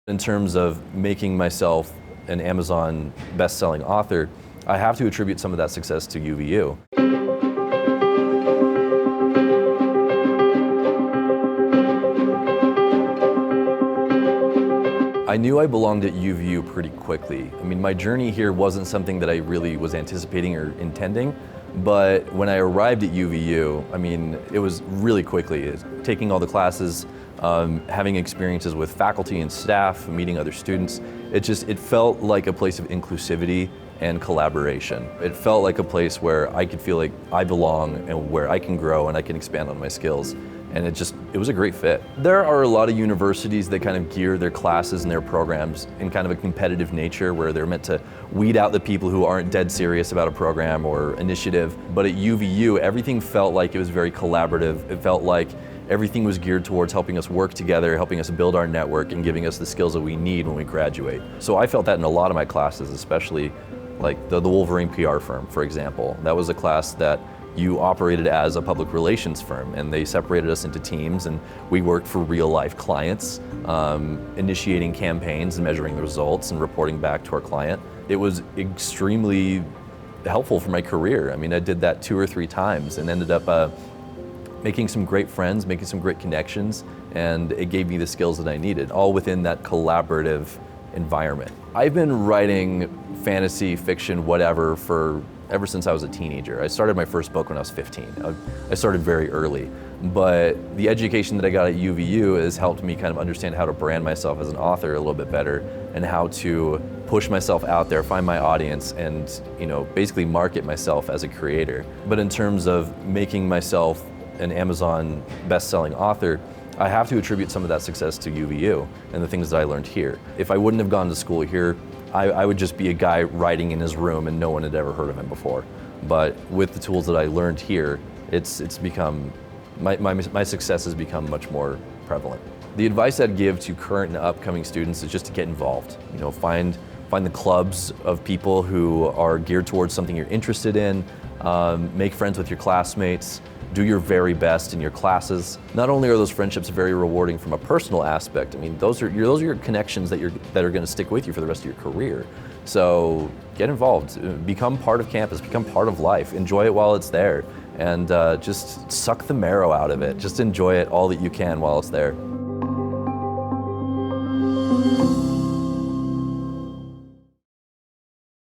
In terms of making myself an Amazon best-selling author, I have to attribute some of that success to UVU. I knew I belonged at UVU pretty quickly. I mean, my journey here wasn't something that I really was anticipating or intending, but when I arrived at UVU, I mean, it was really quickly. Taking all the classes, having experiences with faculty and staff, meeting other students, it felt like a place of inclusivity and collaboration. It felt like a place where I could feel like I belong and where I can grow and I can expand on my skills. And it was a great fit. There are a lot of universities that kind of gear their classes and their programs in kind of a competitive nature where they're meant to weed out the people who aren't dead serious about a program or initiative. But at UVU, everything felt like it was very collaborative. It felt like everything was geared towards helping us work together, helping us build our network, and giving us the skills that we need when we graduate. So I felt that in a lot of my classes, especially like the Wolverine PR firm, for example. That was a class that you operated as a public relations firm, and they separated us into teams, and we worked for real life clients, initiating campaigns and measuring the results and reporting back to our client. It was extremely helpful for my career. I mean, I did that 2 or 3 times and ended up making some great friends, making some great connections, and it gave me the skills that I needed, all within that collaborative environment. I've been writing fantasy, fiction, whatever, ever since I was a teenager. I started my first book when I was 15. I started very early, but the education that I got at UVU has helped me kind of understand how to brand myself as an author a little bit better and how to push myself out there, find my audience, and basically market myself as a creator. But in terms of making myself an Amazon best-selling author, I have to attribute some of that success to UVU and the things that I learned here. If I wouldn't have gone to school here, I would just be a guy writing in his room and no one had ever heard of him before. But with the tools that I learned here, it's become, my success has become much more prevalent. The advice I'd give to current and upcoming students is just to get involved. Find the clubs of people who are geared towards something you're interested in, make friends with your classmates, do your very best in your classes. Not only are those friendships very rewarding from a personal aspect, I mean, those are your connections that are going to stick with you for the rest of your career. So get involved, become part of campus, become part of life, enjoy it while it's there, and just suck the marrow out of it. Just enjoy it all that you can while it's there.